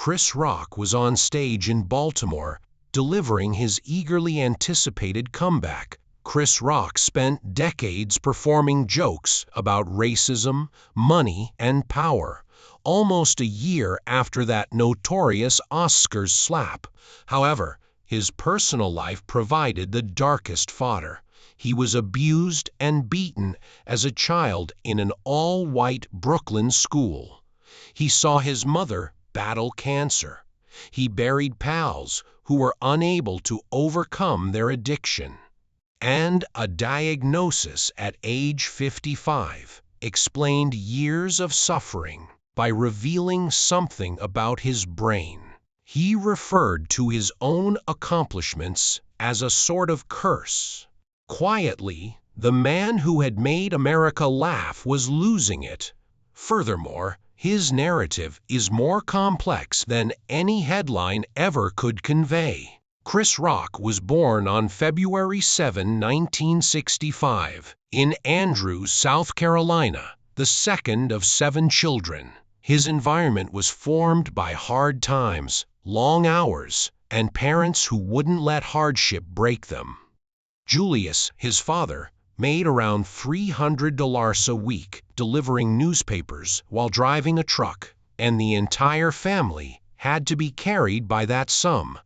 Chris Rock was on stage in Baltimore, delivering his eagerly anticipated comeback. Chris Rock spent decades performing jokes about racism, money, and power, almost a year after that notorious Oscars slap. However, his personal life provided the darkest fodder. He was abused and beaten as a child in an all-white Brooklyn school. He saw his mother battle cancer. He buried pals who were unable to overcome their addiction. And a diagnosis at age 55 explained years of suffering by revealing something about his brain. He referred to his own accomplishments as a sort of curse. Quietly, the man who had made America laugh was losing it. Furthermore, his narrative is more complex than any headline ever could convey. Chris Rock was born on February 7, 1965, in Andrews, South Carolina, the second of 7 children. His environment was formed by hard times, long hours, and parents who wouldn't let hardship break them. Julius, his father, made around $300 a week delivering newspapers while driving a truck, and the entire family had to be carried by that sum.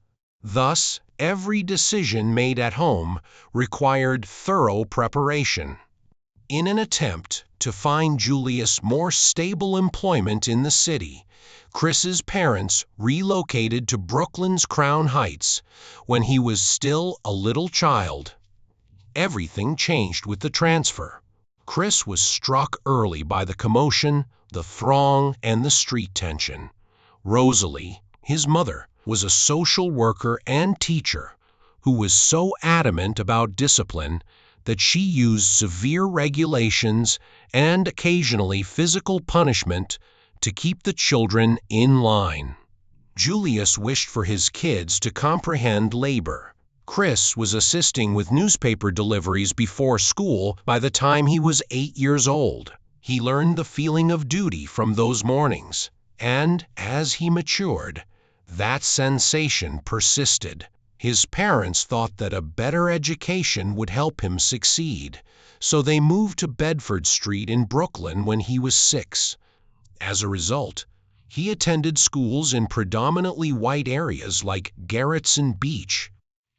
Thus, every decision made at home required thorough preparation. In an attempt to find Julius more stable employment in the city, Chris's parents relocated to Brooklyn's Crown Heights when he was still a little child. Everything changed with the transfer. Chris was struck early by the commotion, the throng, and the street tension. Rosalie, his mother, was a social worker and teacher who was so adamant about discipline that she used severe regulations and occasionally physical punishment to keep the children in line. Julius wished for his kids to comprehend labor. Chris was assisting with newspaper deliveries before school by the time he was 8 years old. He learned the feeling of duty from those mornings, and as he matured, that sensation persisted. His parents thought that a better education would help him succeed, so they moved to Bedford Street in Brooklyn when he was 6. As a result, he attended schools in predominantly white areas like Gerritsen Beach.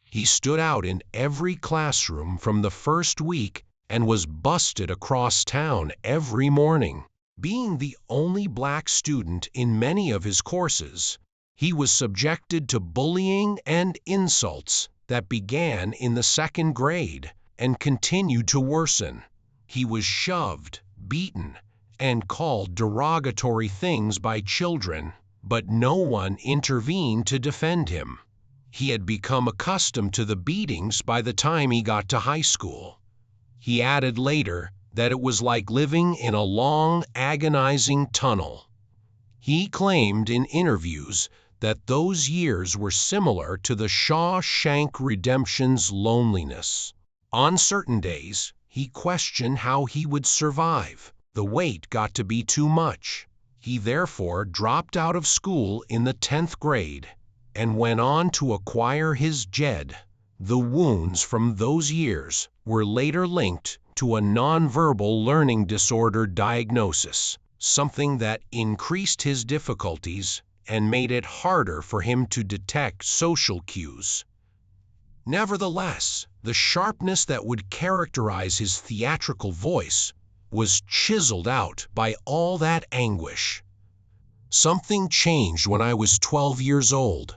He stood out in every classroom from the first week and was busted across town every morning. Being the only black student in many of his courses, he was subjected to bullying and insults that began in the 2nd grade and continued to worsen. He was shoved, beaten, and called derogatory things by children, but no one intervened to defend him. He had become accustomed to the beatings by the time he got to high school. He added later that it was like living in a long, agonizing tunnel. He claimed in interviews that those years were similar to the Shawshank Redemption's loneliness. On certain days, he questioned how he would survive. The weight got to be too much. He therefore dropped out of school in the 10th grade and went on to acquire his JED. The wounds from those years were later linked to a nonverbal learning disorder diagnosis, something that increased his difficulties and made it harder for him to detect social cues. Nevertheless, the sharpness that would characterize his theatrical voice was chiseled out by all that anguish. Something changed when I was 12 years old.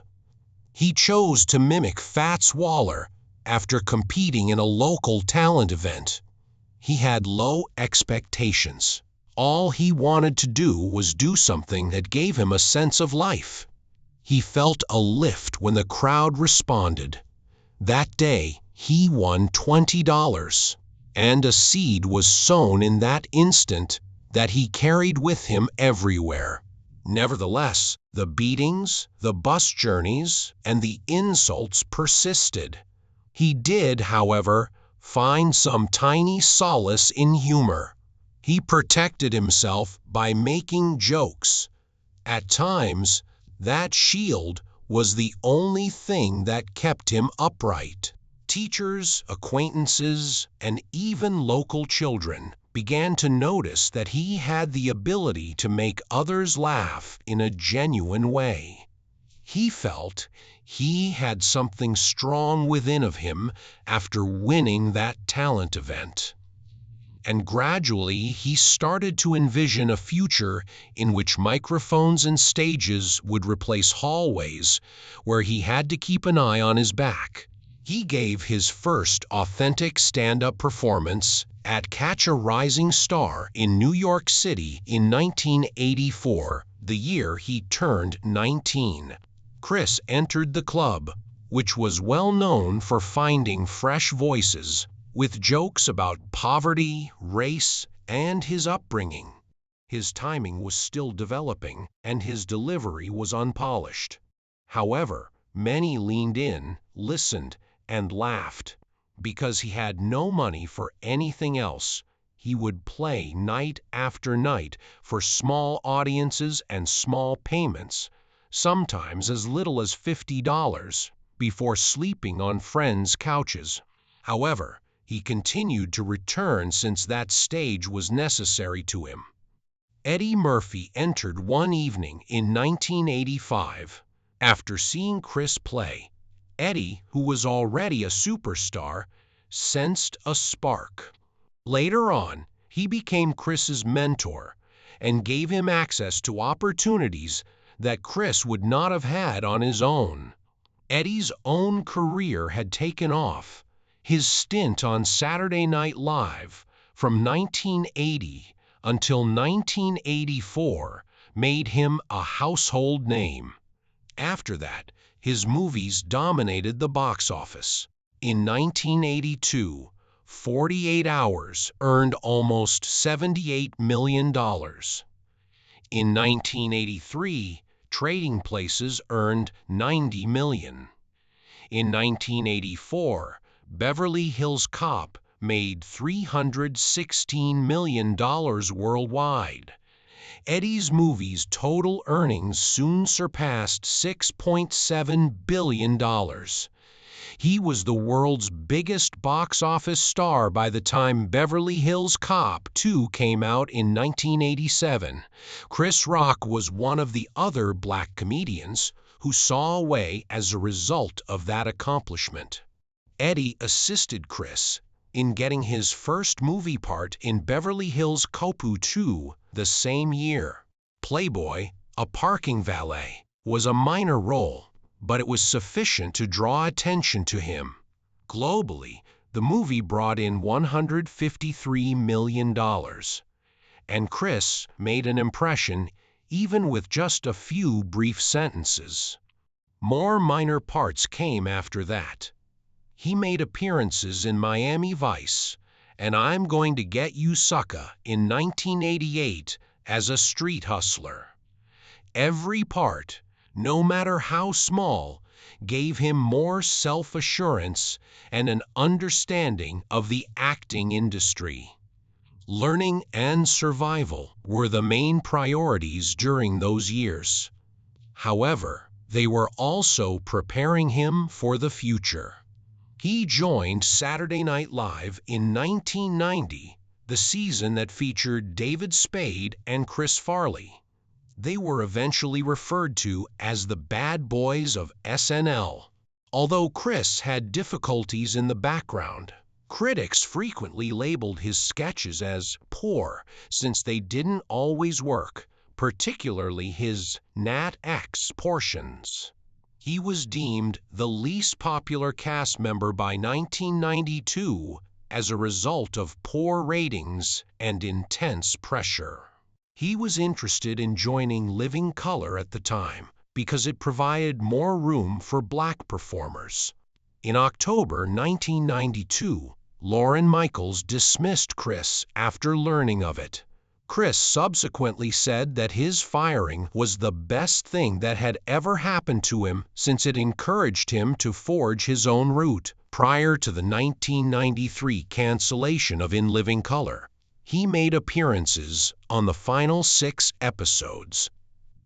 He chose to mimic Fats Waller after competing in a local talent event. He had low expectations. All he wanted to do was do something that gave him a sense of life. He felt a lift when the crowd responded. That day, he won $20, and a seed was sown in that instant that he carried with him everywhere. Nevertheless, the beatings, the bus journeys, and the insults persisted. He did, however, find some tiny solace in humor. He protected himself by making jokes. At times, That shield was the only thing that kept him upright. Teachers, acquaintances, and even local children began to notice that he had the ability to make others laugh in a genuine way. He felt he had something strong within of him after winning that talent event. And gradually he started to envision a future in which microphones and stages would replace hallways where he had to keep an eye on his back. He gave his first authentic stand-up performance at Catch a Rising Star in New York City in 1984, the year he turned 19. Chris entered the club, which was well known for finding fresh voices, with jokes about poverty, race, and his upbringing. His timing was still developing, and his delivery was unpolished. However, many leaned in, listened, and laughed. Because he had no money for anything else, he would play night after night for small audiences and small payments, sometimes as little as $50, before sleeping on friends' couches. However, he continued to return since that stage was necessary to him. Eddie Murphy entered one evening in 1985. After seeing Chris play, Eddie, who was already a superstar, sensed a spark. Later on, he became Chris's mentor and gave him access to opportunities that Chris would not have had on his own. Eddie's own career had taken off. His stint on Saturday Night Live from 1980 until 1984 made him a household name. After that, his movies dominated the box office. In 1982, 48 Hours earned almost $78 million. In 1983, Trading Places earned $90 million. In 1984, Beverly Hills Cop made $316 million worldwide. Eddie's movies' total earnings soon surpassed $6.7 billion. He was the world's biggest box office star by the time Beverly Hills Cop 2 came out in 1987. Chris Rock was one of the other black comedians who saw a way as a result of that accomplishment. Eddie assisted Chris in getting his first movie part in Beverly Hills Cop 2 the same year. Playboy, a parking valet, was a minor role, but it was sufficient to draw attention to him. Globally, the movie brought in $153 million, and Chris made an impression even with just a few brief sentences. More minor parts came after that. He made appearances in Miami Vice and I'm Going to Get You Sucker in 1988 as a street hustler. Every part, no matter how small, gave him more self-assurance and an understanding of the acting industry. Learning and survival were the main priorities during those years. However, they were also preparing him for the future. He joined Saturday Night Live in 1990, the season that featured David Spade and Chris Farley. They were eventually referred to as the bad boys of SNL. Although Chris had difficulties in the background, critics frequently labeled his sketches as poor since they didn't always work, particularly his Nat X portions. He was deemed the least popular cast member by 1992 as a result of poor ratings and intense pressure. He was interested in joining Living Color at the time because it provided more room for black performers. In October 1992, Lorne Michaels dismissed Chris after learning of it. Chris subsequently said that his firing was the best thing that had ever happened to him since it encouraged him to forge his own route. Prior to the 1993 cancellation of In Living Color, he made appearances on the final 6 episodes.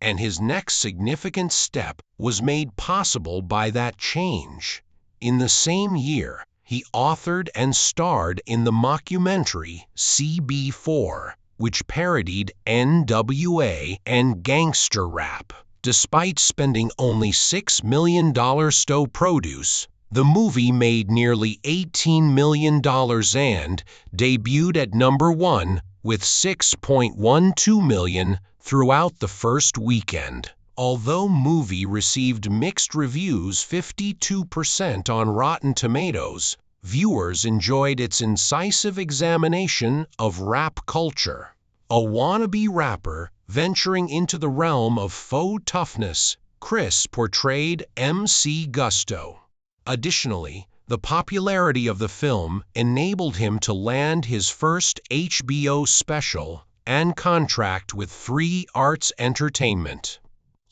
And his next significant step was made possible by that change. In the same year, he authored and starred in the mockumentary CB4, which parodied NWA and gangster rap. Despite spending only $6 million to produce, the movie made nearly $18 million and debuted at number 1 with $6.12 million throughout the first weekend. Although movie received mixed reviews, 52% on Rotten Tomatoes, viewers enjoyed its incisive examination of rap culture. A wannabe rapper venturing into the realm of faux toughness, Chris portrayed MC Gusto. Additionally, the popularity of the film enabled him to land his first HBO special and contract with 3 Arts Entertainment.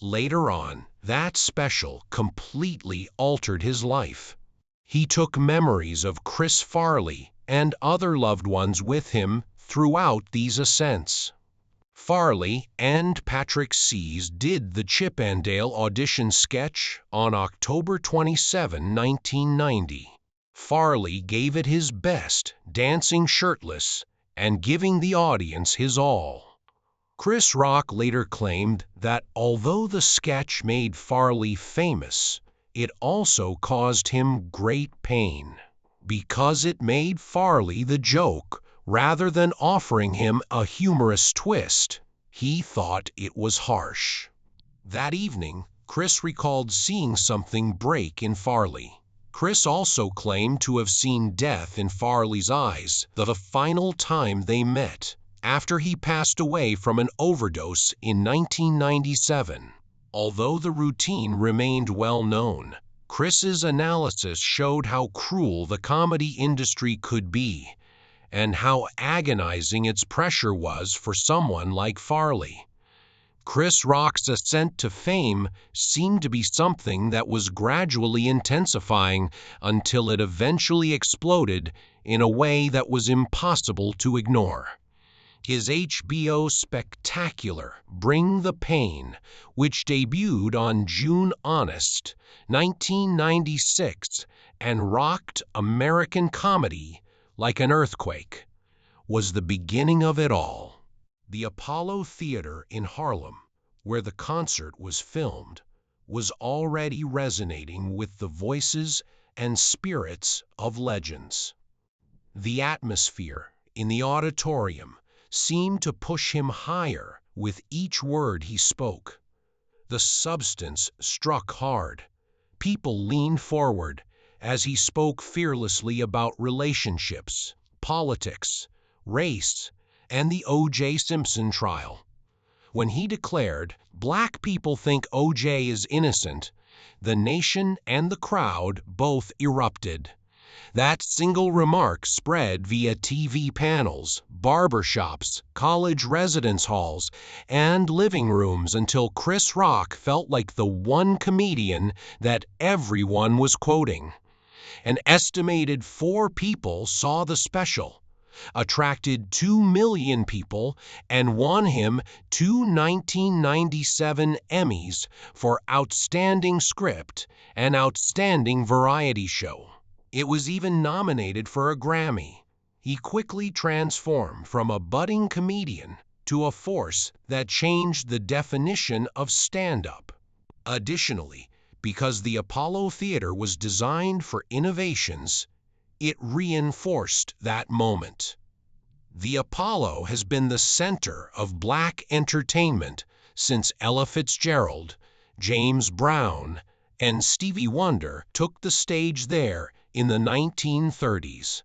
Later on, that special completely altered his life. He took memories of Chris Farley and other loved ones with him throughout these ascents. Farley and Patrick Sees did the Chip and Dale audition sketch on October 27, 1990. Farley gave it his best, dancing shirtless and giving the audience his all. Chris Rock later claimed that although the sketch made Farley famous, it also caused him great pain, because it made Farley the joke rather than offering him a humorous twist. He thought it was harsh. That evening, Chris recalled seeing something break in Farley. Chris also claimed to have seen death in Farley's eyes the final time they met, after he passed away from an overdose in 1997. Although the routine remained well known, Chris's analysis showed how cruel the comedy industry could be and how agonizing its pressure was for someone like Farley. Chris Rock's ascent to fame seemed to be something that was gradually intensifying until it eventually exploded in a way that was impossible to ignore. His HBO spectacular Bring the Pain, which debuted on June 1996 and rocked American comedy like an earthquake, was the beginning of it all. The Apollo Theater in Harlem, where the concert was filmed, was already resonating with the voices and spirits of legends. The atmosphere in the auditorium seemed to push him higher with each word he spoke. The substance struck hard. People leaned forward as he spoke fearlessly about relationships, politics, race, and the O.J. Simpson trial. When he declared, "Black people think O.J. is innocent," the nation and the crowd both erupted. That single remark spread via TV panels, barbershops, college residence halls, and living rooms until Chris Rock felt like the one comedian that everyone was quoting. An estimated 4 people saw the special, attracted 2 million people, and won him 2 1997 Emmys for Outstanding Script and Outstanding Variety Show. It was even nominated for a Grammy. He quickly transformed from a budding comedian to a force that changed the definition of stand-up. Additionally, because the Apollo Theater was designed for innovations, it reinforced that moment. The Apollo has been the center of Black entertainment since Ella Fitzgerald, James Brown, and Stevie Wonder took the stage there in the 1930s.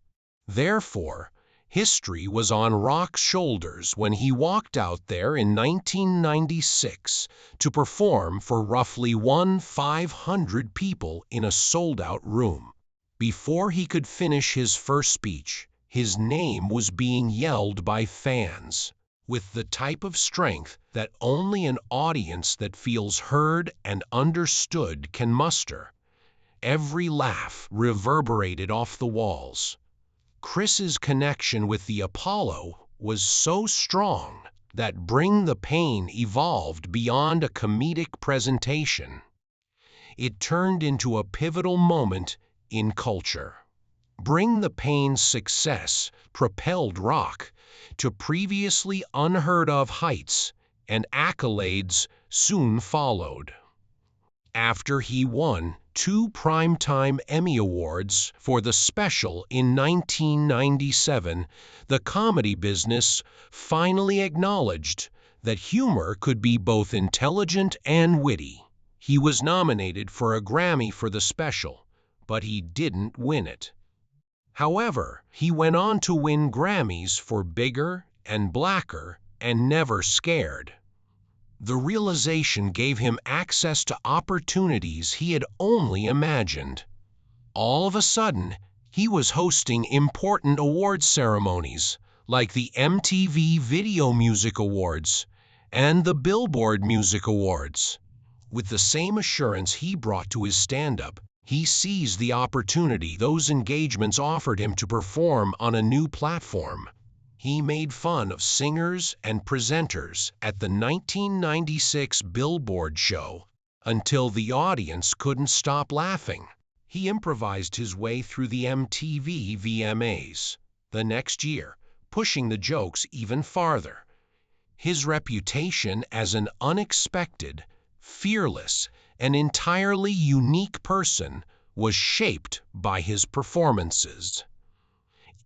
Therefore, history was on Rock's shoulders when he walked out there in 1996 to perform for roughly 1,500 people in a sold-out room. Before he could finish his first speech, his name was being yelled by fans, with the type of strength that only an audience that feels heard and understood can muster. Every laugh reverberated off the walls. Chris's connection with the Apollo was so strong that Bring the Pain evolved beyond a comedic presentation. It turned into a pivotal moment in culture. Bring the Pain's success propelled Rock to previously unheard-of heights, and accolades soon followed. After he won 2 Primetime Emmy Awards for the special in 1997, the comedy business finally acknowledged that humor could be both intelligent and witty. He was nominated for a Grammy for the special, but he didn't win it. However, he went on to win Grammys for Bigger and Blacker and Never Scared. The realization gave him access to opportunities he had only imagined. All of a sudden, he was hosting important awards ceremonies like the MTV Video Music Awards and the Billboard Music Awards. With the same assurance he brought to his stand-up, he seized the opportunity those engagements offered him to perform on a new platform. He made fun of singers and presenters at the 1996 Billboard show until the audience couldn't stop laughing. He improvised his way through the MTV VMAs the next year, pushing the jokes even farther. His reputation as an unexpected, fearless, and entirely unique person was shaped by his performances.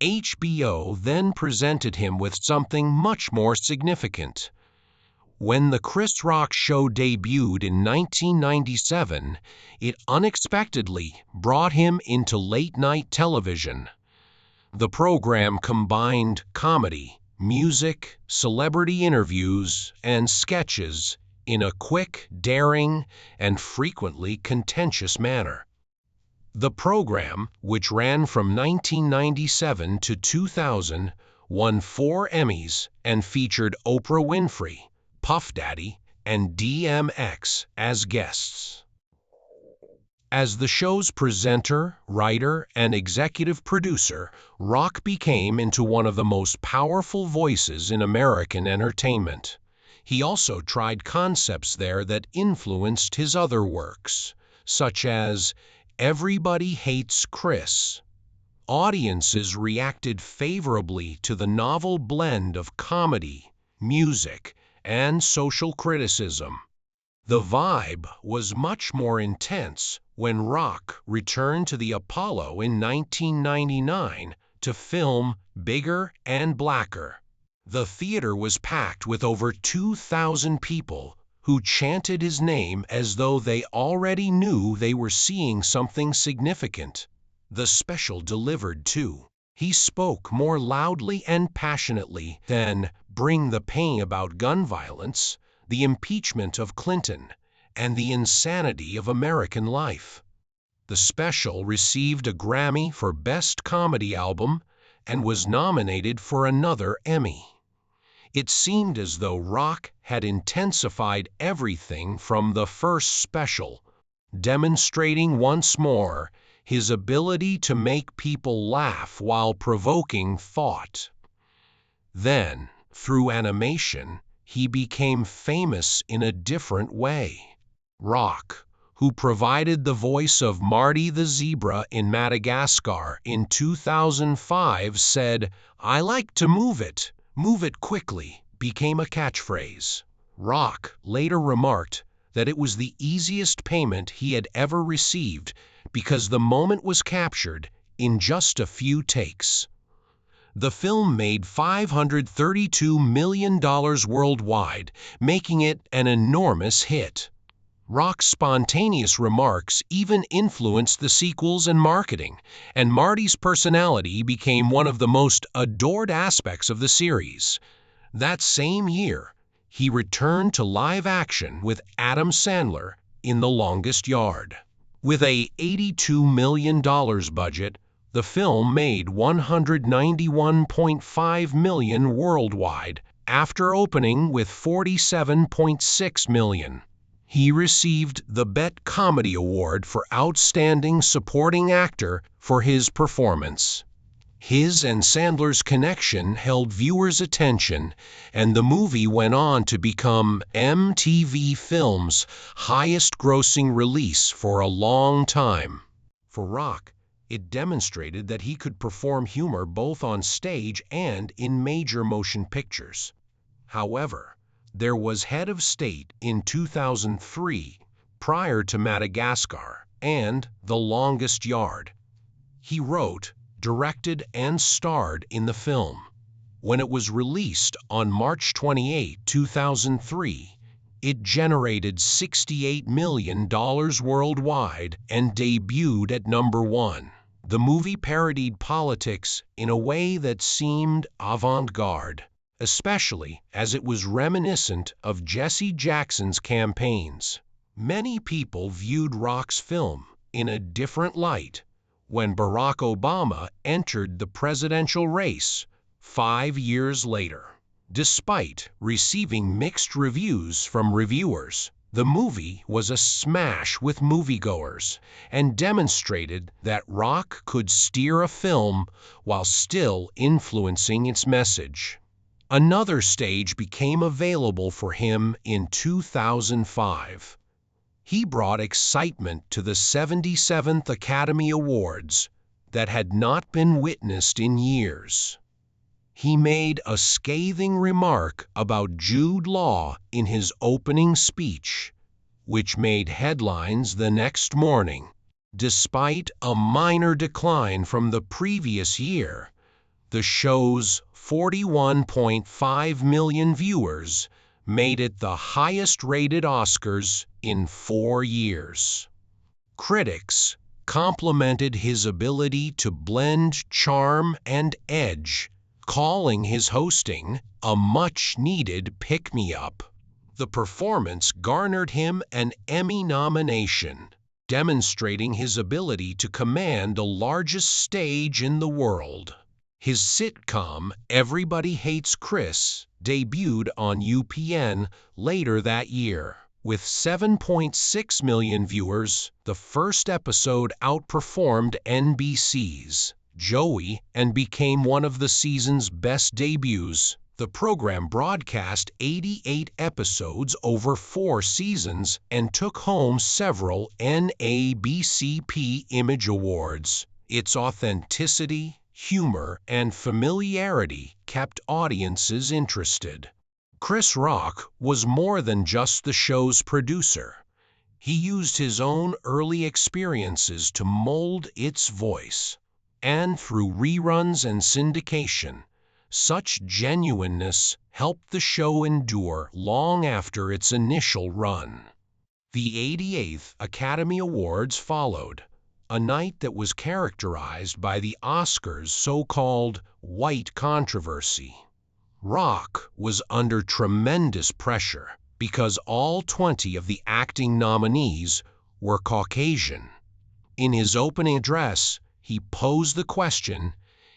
HBO then presented him with something much more significant. When The Chris Rock Show debuted in 1997, it unexpectedly brought him into late-night television. The program combined comedy, music, celebrity interviews, and sketches in a quick, daring, and frequently contentious manner. The program, which ran from 1997 to 2000, won 4 Emmys and featured Oprah Winfrey, Puff Daddy, and DMX as guests. As the show's presenter, writer, and executive producer, Rock became into one of the most powerful voices in American entertainment. He also tried concepts there that influenced his other works, such as Everybody Hates Chris. Audiences reacted favorably to the novel blend of comedy, music, and social criticism. The vibe was much more intense when Rock returned to the Apollo in 1999 to film Bigger and Blacker. The theater was packed with over 2,000 people who chanted his name as though they already knew they were seeing something significant. The special delivered too. He spoke more loudly and passionately than Bring the Pain about gun violence, the impeachment of Clinton, and the insanity of American life. The special received a Grammy for Best Comedy Album and was nominated for another Emmy. It seemed as though Rock had intensified everything from the first special, demonstrating once more his ability to make people laugh while provoking thought. Then, through animation, he became famous in a different way. Rock, who provided the voice of Marty the Zebra in Madagascar in 2005, said, "I like to move it quickly," became a catchphrase. Rock later remarked that it was the easiest payment he had ever received because the moment was captured in just a few takes. The film made $532 million worldwide, making it an enormous hit. Rock's spontaneous remarks even influenced the sequels and marketing, and Marty's personality became one of the most adored aspects of the series. That same year, he returned to live action with Adam Sandler in The Longest Yard. With a $82 million budget, the film made $191.5 million worldwide after opening with $47.6 million. He received the BET Comedy Award for Outstanding Supporting Actor for his performance. His and Sandler's connection held viewers' attention, and the movie went on to become MTV Films' highest-grossing release for a long time. For Rock, it demonstrated that he could perform humor both on stage and in major motion pictures. However, there was Head of State in 2003, prior to Madagascar, and The Longest Yard. He wrote, directed, and starred in the film. When it was released on March 28, 2003, it generated $68 million worldwide and debuted at #1. The movie parodied politics in a way that seemed avant-garde, especially as it was reminiscent of Jesse Jackson's campaigns. Many people viewed Rock's film in a different light when Barack Obama entered the presidential race 5 years later. Despite receiving mixed reviews from reviewers, the movie was a smash with moviegoers and demonstrated that Rock could steer a film while still influencing its message. Another stage became available for him in 2005. He brought excitement to the 77th Academy Awards that had not been witnessed in years. He made a scathing remark about Jude Law in his opening speech, which made headlines the next morning. Despite a minor decline from the previous year, the show's 41.5 million viewers made it the highest-rated Oscars in 4 years. Critics complimented his ability to blend charm and edge, calling his hosting a much-needed pick-me-up. The performance garnered him an Emmy nomination, demonstrating his ability to command the largest stage in the world. His sitcom, Everybody Hates Chris, debuted on UPN later that year. With 7.6 million viewers, the first episode outperformed NBC's Joey and became one of the season's best debuts. The program broadcast 88 episodes over 4 seasons and took home several NABCP Image Awards. Its authenticity, humor, and familiarity kept audiences interested. Chris Rock was more than just the show's producer. He used his own early experiences to mold its voice. And through reruns and syndication, such genuineness helped the show endure long after its initial run. The 88th Academy Awards followed, a night that was characterized by the Oscars' so-called white controversy. Rock was under tremendous pressure because all 20 of the acting nominees were Caucasian. In his opening address, he posed the question,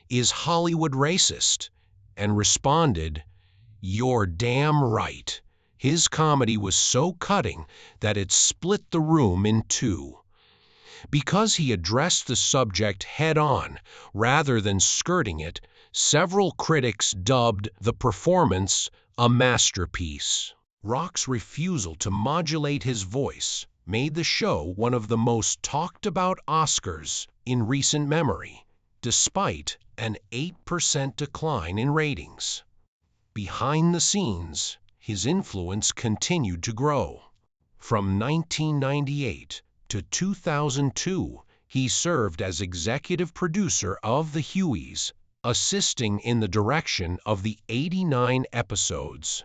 "Is Hollywood racist?" and responded, "You're damn right." His comedy was so cutting that it split the room in two. Because he addressed the subject head-on rather than skirting it, several critics dubbed the performance a masterpiece. Rock's refusal to modulate his voice made the show one of the most talked-about Oscars in recent memory, despite an 8% decline in ratings. Behind the scenes, his influence continued to grow. From 1998 to 2002, he served as executive producer of The Hueys, assisting in the direction of the 89 episodes.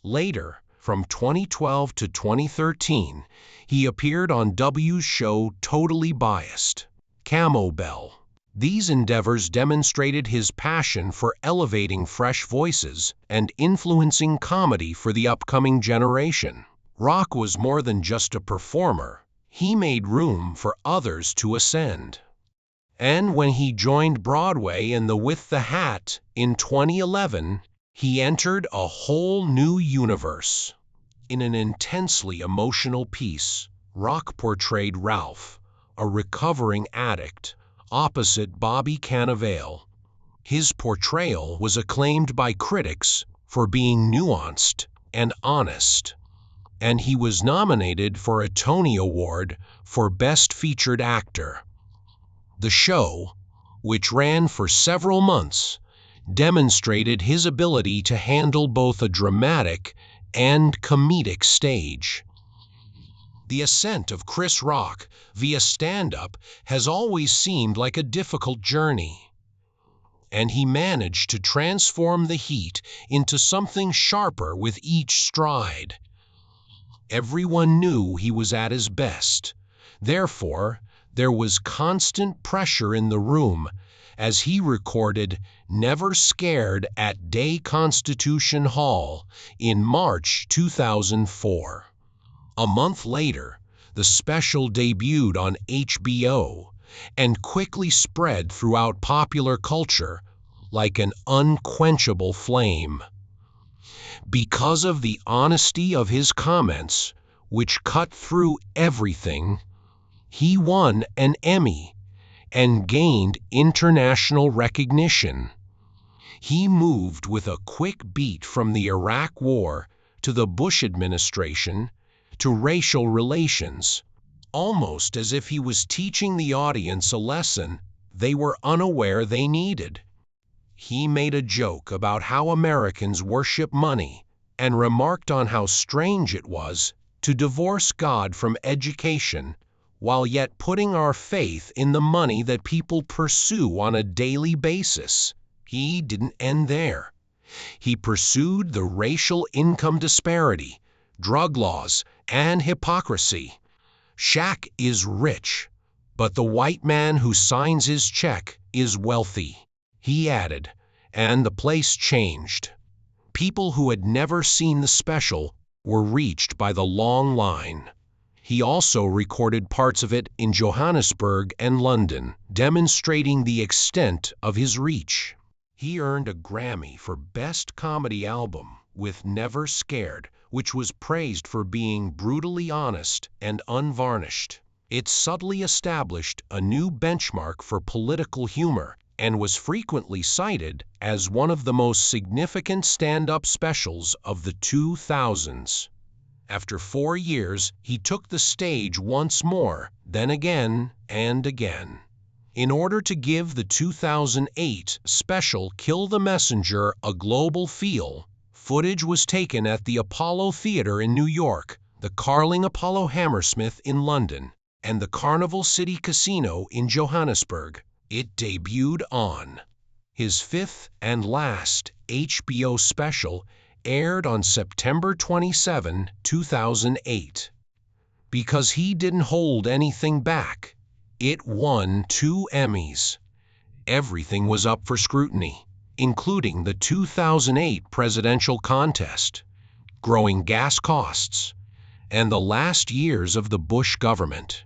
Later, from 2012 to 2013, he appeared on W's show Totally Biased, Camo Bell. These endeavors demonstrated his passion for elevating fresh voices and influencing comedy for the upcoming generation. Rock was more than just a performer. He made room for others to ascend. And when he joined Broadway in The With the Hat in 2011, he entered a whole new universe. In an intensely emotional piece, Rock portrayed Ralph, a recovering addict, opposite Bobby Cannavale, His portrayal was acclaimed by critics for being nuanced and honest, and he was nominated for a Tony Award for Best Featured Actor. The show, which ran for several months, demonstrated his ability to handle both a dramatic and comedic stage. The ascent of Chris Rock via stand-up has always seemed like a difficult journey, and he managed to transform the heat into something sharper with each stride. Everyone knew he was at his best. Therefore, there was constant pressure in the room as he recorded Never Scared at Day Constitution Hall in March 2004. A month later, the special debuted on HBO and quickly spread throughout popular culture like an unquenchable flame. Because of the honesty of his comments, which cut through everything, he won an Emmy and gained international recognition. He moved with a quick beat from the Iraq War to the Bush administration to racial relations, almost as if he was teaching the audience a lesson they were unaware they needed. He made a joke about how Americans worship money and remarked on how strange it was to divorce God from education while yet putting our faith in the money that people pursue on a daily basis. He didn't end there. He pursued the racial income disparity, drug laws, and hypocrisy. Shaq is rich, but the white man who signs his check is wealthy, he added, and the place changed. People who had never seen the special were reached by the long line. He also recorded parts of it in Johannesburg and London, demonstrating the extent of his reach. He earned a Grammy for Best Comedy Album with Never Scared, which was praised for being brutally honest and unvarnished. It subtly established a new benchmark for political humor and was frequently cited as one of the most significant stand-up specials of the 2000s. After 4 years, he took the stage once more, then again and again. In order to give the 2008 special Kill the Messenger a global feel, footage was taken at the Apollo Theater in New York, the Carling Apollo Hammersmith in London, and the Carnival City Casino in Johannesburg. It debuted on his 5th and last HBO special, aired on September 27, 2008. Because he didn't hold anything back, it won 2 Emmys. Everything was up for scrutiny, including the 2008 presidential contest, growing gas costs, and the last years of the Bush government.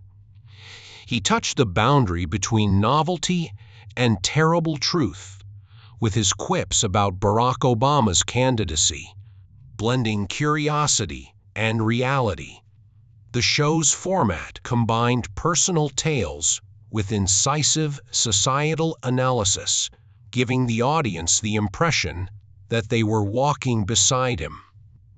He touched the boundary between novelty and terrible truth with his quips about Barack Obama's candidacy, blending curiosity and reality. The show's format combined personal tales with incisive societal analysis, giving the audience the impression that they were walking beside him.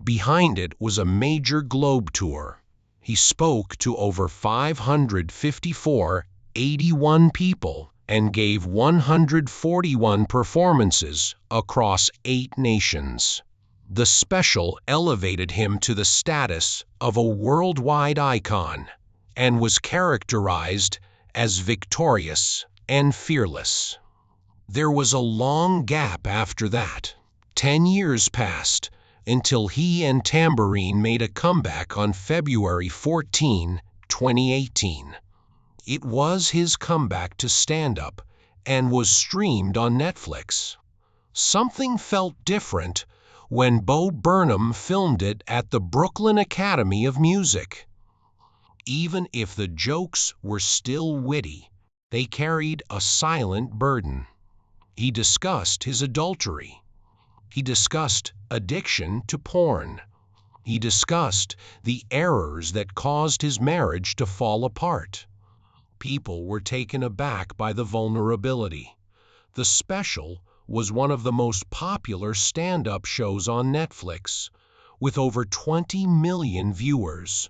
Behind it was a major globe tour. He spoke to over 581 people and gave 141 performances across 8 nations. The special elevated him to the status of a worldwide icon and was characterized as victorious and fearless. There was a long gap after that. 10 years passed until he and Tambourine made a comeback on February 14, 2018. It was his comeback to stand-up and was streamed on Netflix. Something felt different when Bo Burnham filmed it at the Brooklyn Academy of Music. Even if the jokes were still witty, they carried a silent burden. He discussed his adultery. He discussed addiction to porn. He discussed the errors that caused his marriage to fall apart. People were taken aback by the vulnerability. The special was one of the most popular stand-up shows on Netflix, with over 20 million viewers.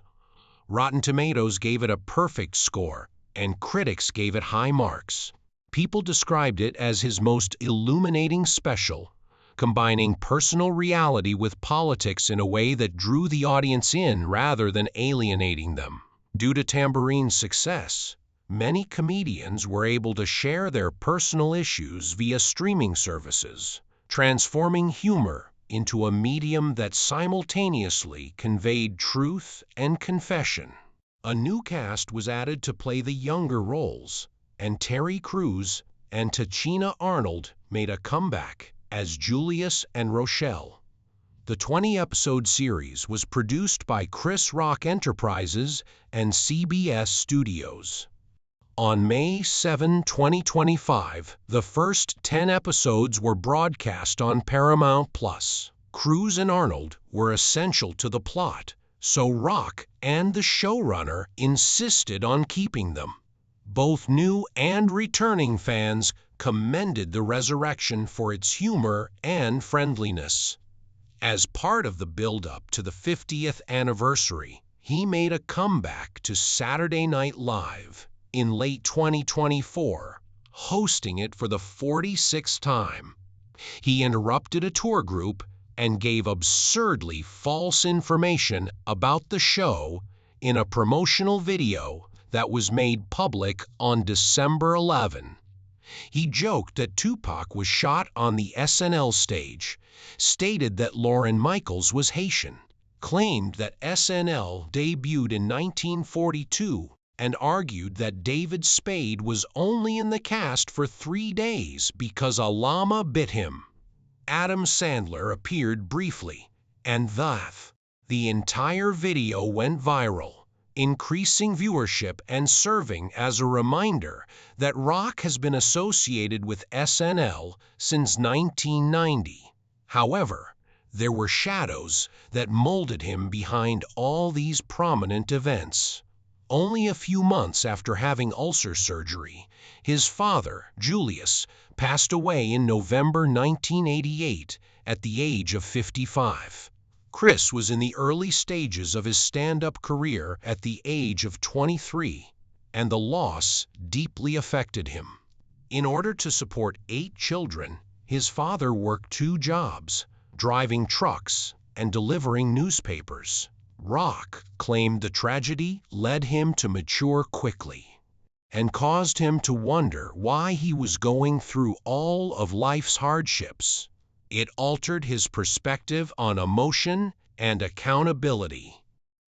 Rotten Tomatoes gave it a perfect score, and critics gave it high marks. People described it as his most illuminating special, combining personal reality with politics in a way that drew the audience in rather than alienating them. Due to Tambourine's success, many comedians were able to share their personal issues via streaming services, transforming humor into a medium that simultaneously conveyed truth and confession. A new cast was added to play the younger roles, and Terry Crews and Tachina Arnold made a comeback as Julius and Rochelle. The 20-episode series was produced by Chris Rock Enterprises and CBS Studios. On May 7, 2025, the first 10 episodes were broadcast on Paramount+. Crews and Arnold were essential to the plot, so Rock and the showrunner insisted on keeping them. Both new and returning fans commended the resurrection for its humor and friendliness. As part of the build-up to the 50th anniversary, he made a comeback to Saturday Night Live in late 2024, hosting it for the 46th time. He interrupted a tour group and gave absurdly false information about the show in a promotional video that was made public on December 11. He joked that Tupac was shot on the SNL stage, stated that Lorne Michaels was Haitian, claimed that SNL debuted in 1942, and argued that David Spade was only in the cast for 3 days because a llama bit him. Adam Sandler appeared briefly, and the entire video went viral, increasing viewership and serving as a reminder that Rock has been associated with SNL since 1990. However, there were shadows that molded him behind all these prominent events. Only a few months after having ulcer surgery, his father, Julius, passed away in November 1988 at the age of 55. Chris was in the early stages of his stand-up career at the age of 23, and the loss deeply affected him. In order to support 8 children, his father worked 2 jobs, driving trucks and delivering newspapers. Rock claimed the tragedy led him to mature quickly and caused him to wonder why he was going through all of life's hardships. It altered his perspective on emotion and accountability.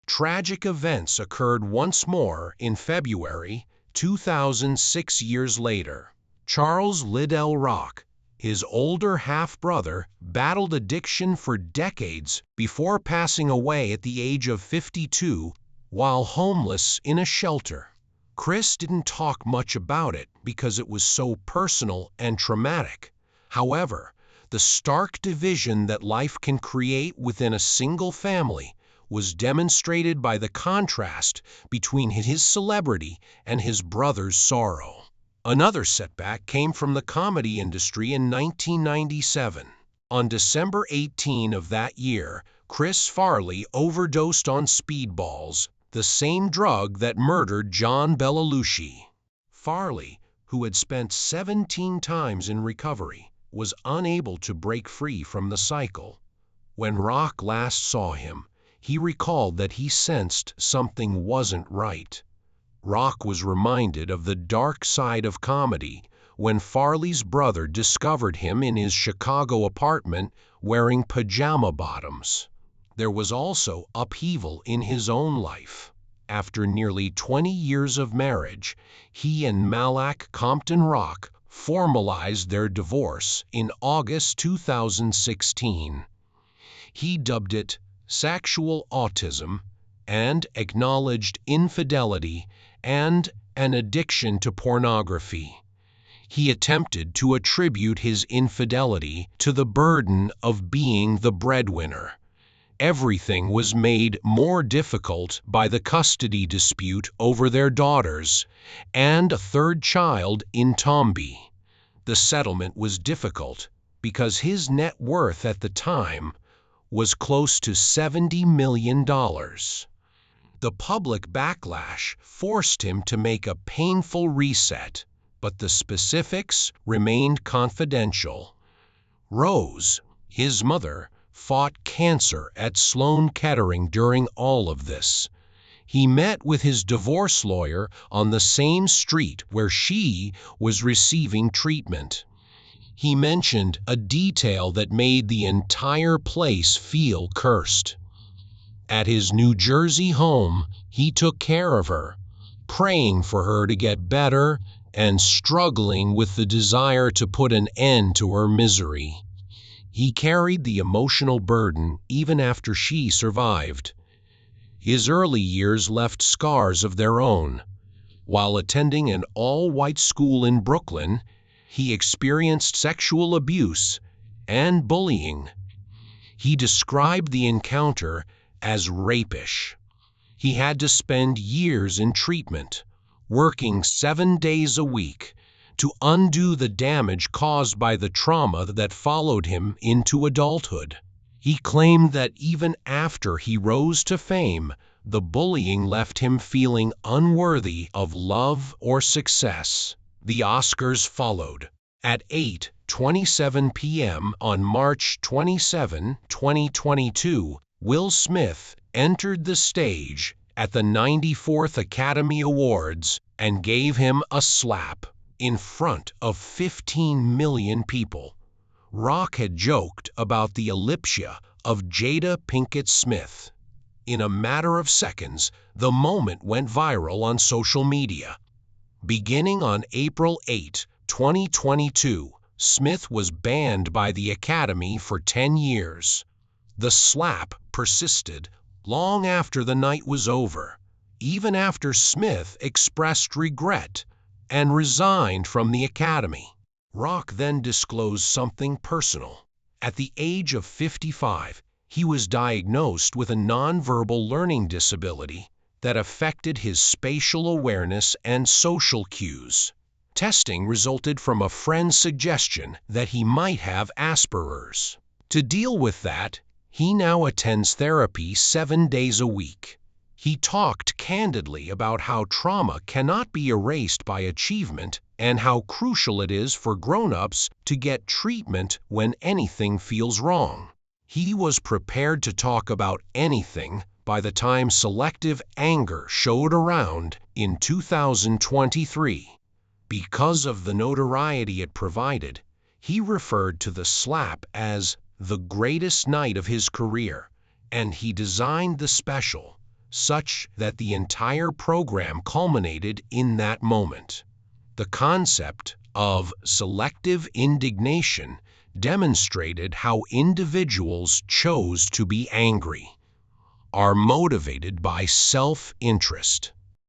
Tragic events occurred once more in February 2006. Years later. Charles Liddell Rock, his older half-brother, battled addiction for decades before passing away at the age of 52 while homeless in a shelter. Chris didn't talk much about it because it was so personal and traumatic. However, the stark division that life can create within a single family was demonstrated by the contrast between his celebrity and his brother's sorrow. Another setback came from the comedy industry in 1997. On December 18 of that year, Chris Farley overdosed on speedballs, the same drug that murdered John Belushi. Farley, who had spent 17 times in recovery, was unable to break free from the cycle. When Rock last saw him, he recalled that he sensed something wasn't right. Rock was reminded of the dark side of comedy when Farley's brother discovered him in his Chicago apartment wearing pajama bottoms. There was also upheaval in his own life. After nearly 20 years of marriage, he and Malak Compton Rock formalized their divorce in August 2016. He dubbed it sexual autism and acknowledged infidelity and an addiction to pornography. He attempted to attribute his infidelity to the burden of being the breadwinner. Everything was made more difficult by the custody dispute over their daughters and a third child in Tomby. The settlement was difficult, because his net worth at the time was close to $70 million. The public backlash forced him to make a painful reset, but the specifics remained confidential. Rose, his mother, fought cancer at Sloan Kettering during all of this. He met with his divorce lawyer on the same street where she was receiving treatment. He mentioned a detail that made the entire place feel cursed. At his New Jersey home, he took care of her, praying for her to get better and struggling with the desire to put an end to her misery. He carried the emotional burden even after she survived. His early years left scars of their own. While attending an all-white school in Brooklyn, he experienced sexual abuse and bullying. He described the encounter as rapish. He had to spend years in treatment, working 7 days a week, to undo the damage caused by the trauma that followed him into adulthood. He claimed that even after he rose to fame, the bullying left him feeling unworthy of love or success. The Oscars followed. At 8:27 p.m. on March 27, 2022, Will Smith entered the stage at the 94th Academy Awards and gave him a slap in front of 15 million people. Rock had joked about the alopecia of Jada Pinkett Smith. In a matter of seconds, the moment went viral on social media. Beginning on April 8, 2022, Smith was banned by the Academy for 10 years. The slap persisted long after the night was over, even after Smith expressed regret and resigned from the Academy. Rock then disclosed something personal. At the age of 55, he was diagnosed with a nonverbal learning disability that affected his spatial awareness and social cues. Testing resulted from a friend's suggestion that he might have Asperger's. To deal with that, he now attends therapy 7 days a week. He talked candidly about how trauma cannot be erased by achievement and how crucial it is for grown-ups to get treatment when anything feels wrong. He was prepared to talk about anything by the time selective anger showed around in 2023. Because of the notoriety it provided, he referred to the slap as the greatest night of his career, and he designed the special such that the entire program culminated in that moment. The concept of selective indignation demonstrated how individuals chose to be angry, are motivated by self-interest,